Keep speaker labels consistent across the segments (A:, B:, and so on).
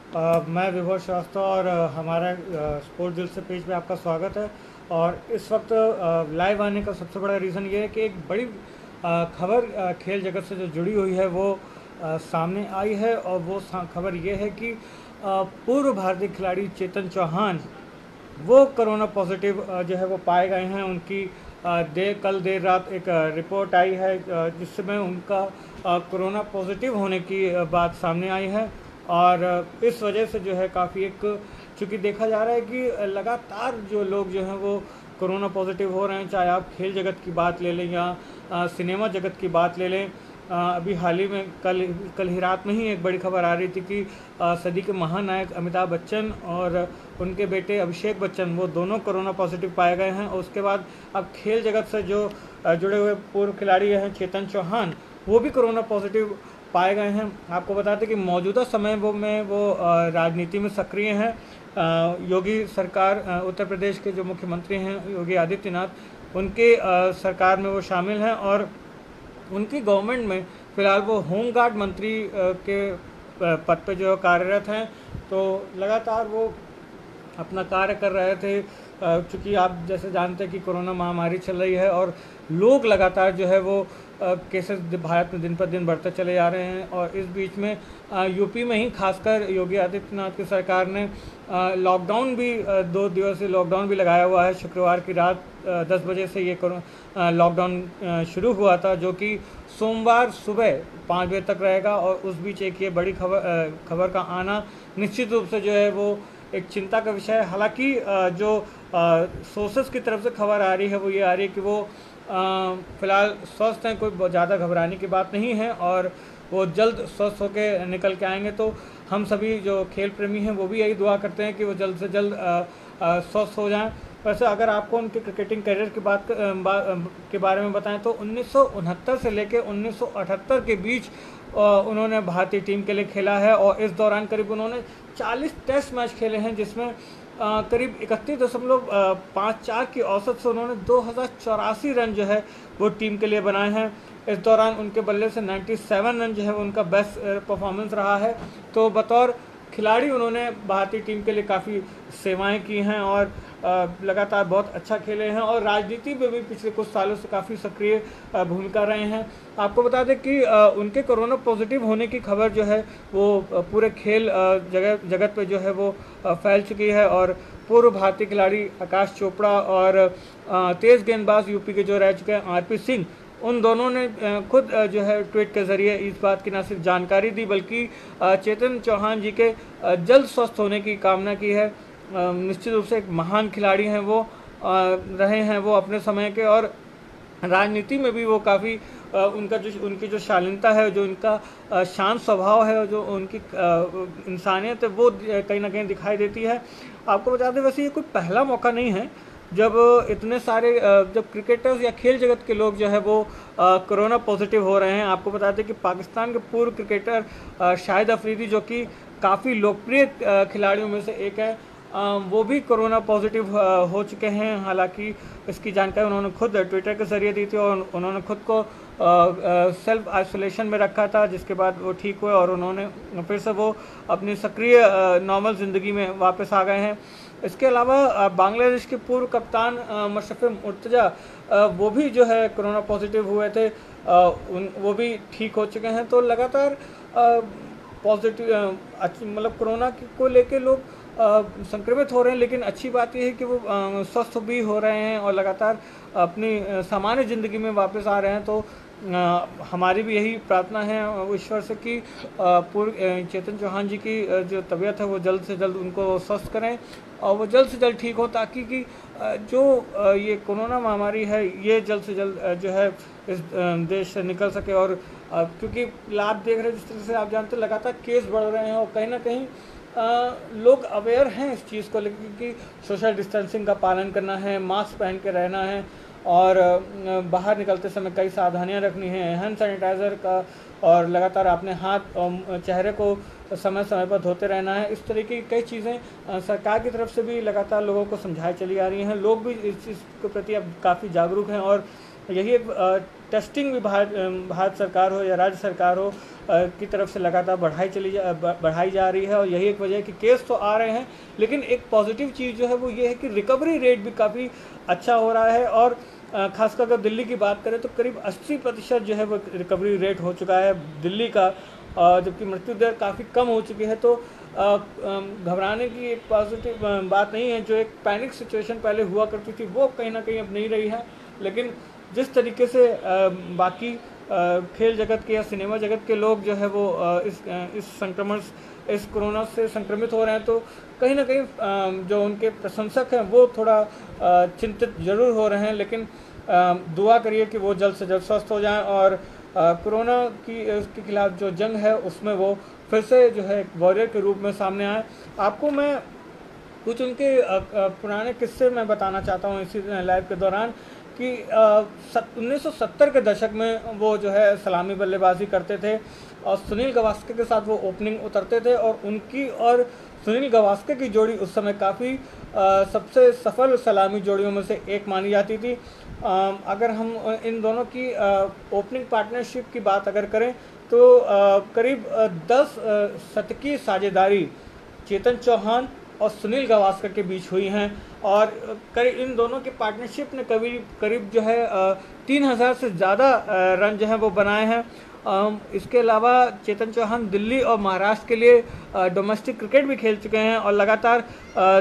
A: मैं विभव श्रीवास्तव और हमारा स्पोर्ट दिल से पेज पे आपका स्वागत है। और इस वक्त लाइव आने का सबसे बड़ा रीज़न ये है कि एक बड़ी खबर खेल जगत से जो जुड़ी हुई है वो सामने आई है। और वो खबर ये है कि पूर्व भारतीय खिलाड़ी चेतन चौहान वो कोरोना पॉजिटिव जो है वो पाए गए हैं। उनकी कल देर रात एक रिपोर्ट आई है जिसमें उनका कोरोना पॉजिटिव होने की बात सामने आई है। और इस वजह से जो है काफ़ी एक, चूँकि देखा जा रहा है कि लगातार जो लोग जो हैं वो कोरोना पॉजिटिव हो रहे हैं, चाहे आप खेल जगत की बात ले लें या सिनेमा जगत की बात ले लें। अभी हाल ही में कल ही रात में ही एक बड़ी खबर आ रही थी कि सदी के महानायक अमिताभ बच्चन और उनके बेटे अभिषेक बच्चन वो दोनों कोरोना पॉजिटिव पाए गए हैं। और उसके बाद अब खेल जगत से जो जुड़े हुए पूर्व खिलाड़ी हैं चेतन चौहान वो भी कोरोना पॉजिटिव पाए गए हैं। आपको बताते कि मौजूदा समय वो राजनीति में सक्रिय हैं। योगी सरकार, उत्तर प्रदेश के जो मुख्यमंत्री हैं योगी आदित्यनाथ, उनके सरकार में वो शामिल हैं और उनकी गवर्नमेंट में फ़िलहाल वो होम गार्ड मंत्री के पद पे जो कार्यरत हैं। तो लगातार वो अपना कार्य कर रहे थे। चूँकि आप जैसे जानते हैं कि कोरोना महामारी चल रही है और लोग लगातार जो है वो केसेस भारत में दिन पर दिन बढ़ते चले जा रहे हैं। और इस बीच में यूपी में ही खासकर योगी आदित्यनाथ की सरकार ने लॉकडाउन भी 2 दिवसीय लॉकडाउन भी लगाया हुआ है। शुक्रवार की रात 10 बजे से ये लॉकडाउन शुरू हुआ था, जो कि सोमवार सुबह 5 बजे तक रहेगा। और उस बीच एक ये बड़ी खबर का आना निश्चित रूप से जो है वो एक चिंता का विषय है। हालांकि जो सोर्सेस की तरफ से खबर आ रही है वो ये आ रही है कि वो फ़िलहाल स्वस्थ हैं, कोई ज़्यादा घबराने की बात नहीं है और वो जल्द स्वस्थ होकर निकल के आएंगे। तो हम सभी जो खेल प्रेमी हैं वो भी यही दुआ करते हैं कि वो जल्द से जल्द स्वस्थ हो जाएं। वैसे अगर आपको उनके क्रिकेटिंग करियर की के बारे में बताएं तो 1969 से लेकर 1978 के बीच उन्होंने भारतीय टीम के लिए खेला है। और इस दौरान करीब उन्होंने 40 टेस्ट मैच खेले हैं, जिसमें करीब 31.54 की औसत से उन्होंने 2084 रन जो है वो टीम के लिए बनाए हैं। इस दौरान उनके बल्ले से 97 रन जो है उनका बेस्ट परफॉर्मेंस रहा है। तो बतौर खिलाड़ी उन्होंने भारतीय टीम के लिए काफ़ी सेवाएं की हैं और लगातार बहुत अच्छा खेले हैं और राजनीति में भी पिछले कुछ सालों से काफ़ी सक्रिय भूमिका रहे हैं। आपको बता दें कि उनके कोरोना पॉजिटिव होने की खबर जो है वो पूरे खेल जगत पे जो है वो फैल चुकी है। और पूर्व भारतीय खिलाड़ी आकाश चोपड़ा और तेज़ गेंदबाज यूपी के जो रह चुके हैं आरपी सिंह, उन दोनों ने खुद जो है ट्वीट के ज़रिए इस बात की न सिर्फ जानकारी दी बल्कि चेतन चौहान जी के जल्द स्वस्थ होने की कामना की है। निश्चित रूप से एक महान खिलाड़ी हैं वो, रहे हैं वो अपने समय के। और राजनीति में भी वो काफ़ी उनकी जो शालीनता है, जो उनका शांत स्वभाव है और जो उनकी इंसानियत है वो कहीं ना कहीं दिखाई देती है। आपको बता दें वैसे ये कोई पहला मौका नहीं है जब इतने सारे जब क्रिकेटर्स या खेल जगत के लोग जो है वो कोरोना पॉजिटिव हो रहे हैं। आपको बता दें कि पाकिस्तान के पूर्व क्रिकेटर शाहिद अफरीदी, जो कि काफ़ी लोकप्रिय खिलाड़ियों में से एक है, वो भी कोरोना पॉजिटिव हो चुके हैं। हालांकि इसकी जानकारी उन्होंने खुद ट्विटर के ज़रिए दी थी और उन्होंने खुद को सेल्फ आइसोलेशन में रखा था, जिसके बाद वो ठीक हुए और उन्होंने फिर से वो अपनी सक्रिय नॉर्मल ज़िंदगी में वापस आ गए हैं। इसके अलावा बांग्लादेश के पूर्व कप्तान मशरफ मुर्तज़ा, वो भी जो है कोरोना पॉजिटिव हुए थे, वो भी ठीक हो चुके हैं। तो लगातार पॉजिटिव मतलब कोरोना को लेके लोग संक्रमित हो रहे हैं, लेकिन अच्छी बात यह है कि वो स्वस्थ भी हो रहे हैं और लगातार अपनी सामान्य ज़िंदगी में वापस आ रहे हैं। तो हमारी भी यही प्रार्थना है ईश्वर से कि पूर्व चेतन चौहान जी की जो तबीयत है वो जल्द से जल्द उनको स्वस्थ करें और वो जल्द से जल्द ठीक हो, ताकि कि जो ये कोरोना महामारी है ये जल्द से जल्द जो है इस देश से निकल सके। और क्योंकि आप देख रहे हैं जिस तरह से आप जानते हैं लगातार केस बढ़ रहे हैं और कहीं ना कहीं लोग अवेयर हैं इस चीज़ को लेकर कि सोशल डिस्टेंसिंग का पालन करना है, मास्क पहन के रहना है और बाहर निकलते समय कई सावधानियां रखनी है, हैंड सैनिटाइज़र का, और लगातार अपने हाथ और चेहरे को समय समय पर धोते रहना है। इस तरह की कई चीज़ें सरकार की तरफ से भी लगातार लोगों को समझाई चली आ रही हैं। लोग भी इस चीज़ के प्रति अब काफ़ी जागरूक हैं और यही एक टेस्टिंग भी भारत सरकार हो या राज्य सरकार हो, की तरफ से लगातार बढ़ाई जा रही है, और यही एक वजह है कि केस तो आ रहे हैं, लेकिन एक पॉजिटिव चीज़ जो है वो ये है कि रिकवरी रेट भी काफ़ी अच्छा हो रहा है। और खासकर अगर दिल्ली की बात करें तो करीब 80% जो है वो रिकवरी रेट हो चुका है दिल्ली का, जबकि मृत्यु दर काफ़ी कम हो चुकी है। तो घबराने की एक पॉजिटिव बात नहीं है। जो एक पैनिक सिचुएशन पहले हुआ करती थी वो कहीं ना कहीं अब नहीं रही है, लेकिन जिस तरीके से बाकी खेल जगत के या सिनेमा जगत के लोग जो है वो इस कोरोना से संक्रमित हो रहे हैं, तो कहीं ना कहीं जो उनके प्रशंसक हैं वो थोड़ा चिंतित जरूर हो रहे हैं। लेकिन दुआ करिए कि वो जल्द से जल्द स्वस्थ हो जाएं और कोरोना के खिलाफ जो जंग है उसमें वो फिर से जो है वॉरियर के रूप में सामने आए। आपको मैं कुछ उनके पुराने किस्से मैं बताना चाहता हूँ इसी लाइव के दौरान कि 1970 के दशक में वो जो है सलामी बल्लेबाजी करते थे और सुनील गावस्कर के साथ वो ओपनिंग उतरते थे, और उनकी और सुनील गावस्कर की जोड़ी उस समय काफ़ी सबसे सफल सलामी जोड़ियों में से एक मानी जाती थी। अगर हम इन दोनों की ओपनिंग पार्टनरशिप की बात अगर करें तो करीब 10 शतकीय साझेदारी चेतन चौहान और सुनील गावस्कर के बीच हुई हैं, और करीब इन दोनों की पार्टनरशिप ने करीब जो है 3000 से ज़्यादा रन जो हैं वो बनाए हैं। इसके अलावा चेतन चौहान दिल्ली और महाराष्ट्र के लिए डोमेस्टिक क्रिकेट भी खेल चुके हैं, और लगातार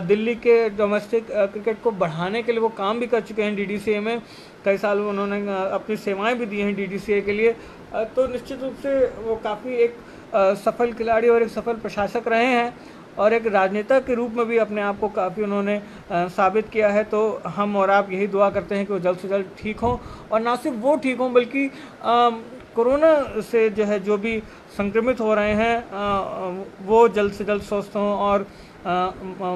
A: दिल्ली के डोमेस्टिक क्रिकेट को बढ़ाने के लिए वो काम भी कर चुके हैं। DDCA में कई साल उन्होंने अपनी सेवाएं भी दी हैं DDCA के लिए। तो निश्चित रूप से वो काफ़ी एक सफल खिलाड़ी और एक सफल प्रशासक रहे हैं, और एक राजनेता के रूप में भी अपने आप को काफ़ी उन्होंने साबित किया है। तो हम और आप यही दुआ करते हैं कि वो जल्द से जल्द ठीक हों, और ना सिर्फ वो ठीक हों बल्कि कोरोना से जो है जो भी संक्रमित हो रहे हैं वो जल्द से जल्द स्वस्थ हों। और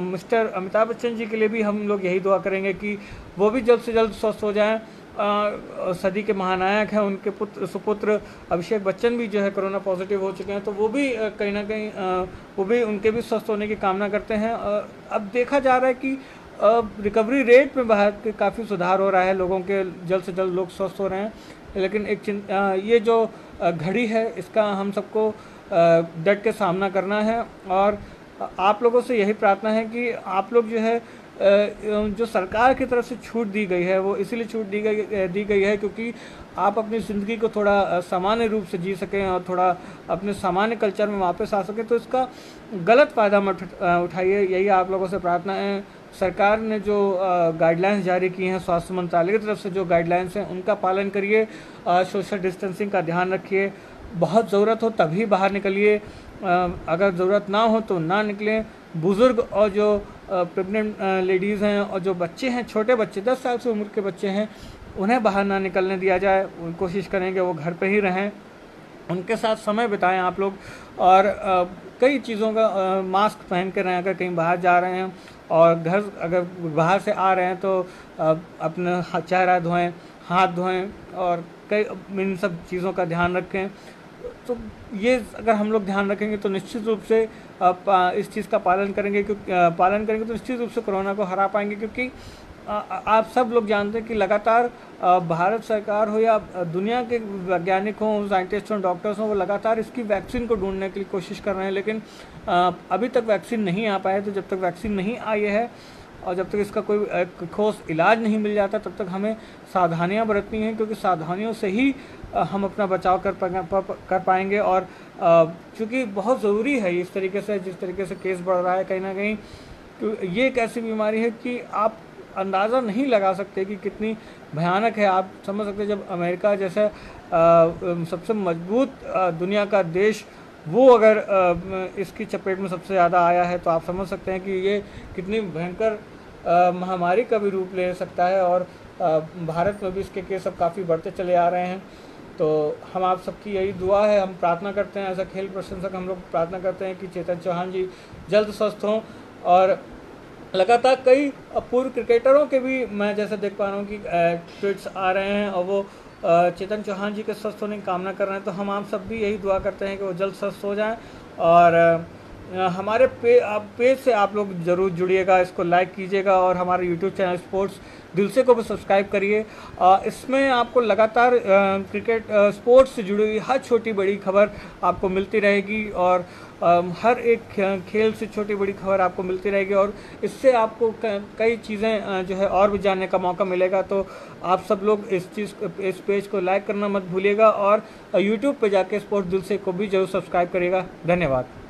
A: मिस्टर अमिताभ बच्चन जी के लिए भी हम लोग यही दुआ करेंगे कि वो भी जल्द से जल्द स्वस्थ हो जाएं। सदी के महानायक हैं, उनके सुपुत्र अभिषेक बच्चन भी जो है कोरोना पॉजिटिव हो चुके हैं, तो वो भी कहीं ना कहीं वो भी उनके भी स्वस्थ होने की कामना करते हैं। अब देखा जा रहा है कि रिकवरी रेट में बाहर काफ़ी सुधार हो रहा है, लोगों के जल्द से जल्द लोग स्वस्थ हो रहे हैं, लेकिन ये जो घड़ी है इसका हम सबको डट के सामना करना है। और आप लोगों से यही प्रार्थना है कि आप लोग जो है जो सरकार की तरफ से छूट दी गई है वो इसीलिए छूट दी गई है क्योंकि आप अपनी ज़िंदगी को थोड़ा सामान्य रूप से जी सकें और थोड़ा अपने सामान्य कल्चर में वापस आ सकें। तो इसका गलत फ़ायदा मत उठाइए, यही आप लोगों से प्रार्थना है। सरकार ने जो गाइडलाइंस जारी की हैं, स्वास्थ्य मंत्रालय की तरफ से जो गाइडलाइंस हैं उनका पालन करिए, सोशल डिस्टेंसिंग का ध्यान रखिए, बहुत ज़रूरत हो तभी बाहर निकलिए, अगर ज़रूरत ना हो तो ना निकलें। बुज़ुर्ग और जो प्रेग्नेंट लेडीज़ हैं और जो बच्चे हैं, छोटे बच्चे 10 साल से उम्र के बच्चे हैं, उन्हें बाहर ना निकलने दिया जाए। कोशिश करें कि वो घर पे ही रहें, उनके साथ समय बिताएं आप लोग। और कई चीज़ों का मास्क पहन के रहें अगर कहीं बाहर जा रहे हैं, और घर अगर बाहर से आ रहे हैं तो अपना चेहरा धोएं, हाथ धोएं, और कई इन सब चीज़ों का ध्यान रखें। तो ये अगर हम लोग ध्यान रखेंगे तो निश्चित रूप से इस चीज़ का पालन करेंगे तो निश्चित रूप से कोरोना को हरा पाएंगे। क्योंकि आप सब लोग जानते हैं कि लगातार भारत सरकार हो या दुनिया के वैज्ञानिक हों, साइंटिस्ट हों, डॉक्टर्स हों, वो लगातार इसकी वैक्सीन को ढूंढने के लिए कोशिश कर रहे हैं, लेकिन अभी तक वैक्सीन नहीं आ पाया। तो जब तक वैक्सीन नहीं आई है और जब तक इसका कोई ठोस इलाज नहीं मिल जाता तब तक हमें सावधानियां बरतनी हैं, क्योंकि सावधानियों से ही हम अपना बचाव कर पाएंगे। और चूँकि बहुत ज़रूरी है इस तरीके से, जिस तरीके से केस बढ़ रहा है कहीं ना कहीं, तो ये एक ऐसी बीमारी है कि आप अंदाज़ा नहीं लगा सकते कि कितनी भयानक है। आप समझ सकते हैं जब अमेरिका जैसा सबसे मजबूत दुनिया का देश वो अगर इसकी चपेट में सबसे ज़्यादा आया है, तो आप समझ सकते हैं कि ये कितनी भयंकर महामारी का भी रूप ले सकता है। और भारत में भी इसके केस अब काफ़ी बढ़ते चले आ रहे हैं। तो हम आप सबकी यही दुआ है, हम प्रार्थना करते हैं, एज अ खेल प्रशंसक हम लोग प्रार्थना करते हैं कि चेतन चौहान जी जल्द स्वस्थ हों। और लगातार कई पूर्व क्रिकेटरों के भी मैं जैसे देख पा रहा हूँ कि ट्वीट्स आ रहे हैं और वो चेतन चौहान जी के स्वस्थ होने की कामना कर रहे हैं। तो हम आप सब भी यही दुआ करते हैं कि वो जल्द स्वस्थ हो जाएं और हमारे पेज से आप लोग ज़रूर जुड़िएगा, इसको लाइक कीजिएगा और हमारे यूट्यूब चैनल स्पोर्ट्स दिल से को भी सब्सक्राइब करिए। इसमें आपको लगातार क्रिकेट स्पोर्ट्स से जुड़ी हुई हर छोटी बड़ी खबर आपको मिलती रहेगी और हर एक खेल से छोटी बड़ी खबर आपको मिलती रहेगी और इससे आपको कई चीज़ें जो है और भी जानने का मौका मिलेगा। तो आप सब लोग इस पेज को लाइक करना मत भूलिएगा और यूट्यूब पे जाके स्पोर्ट्स दिल से को भी जरूर सब्सक्राइब करिएगा। धन्यवाद।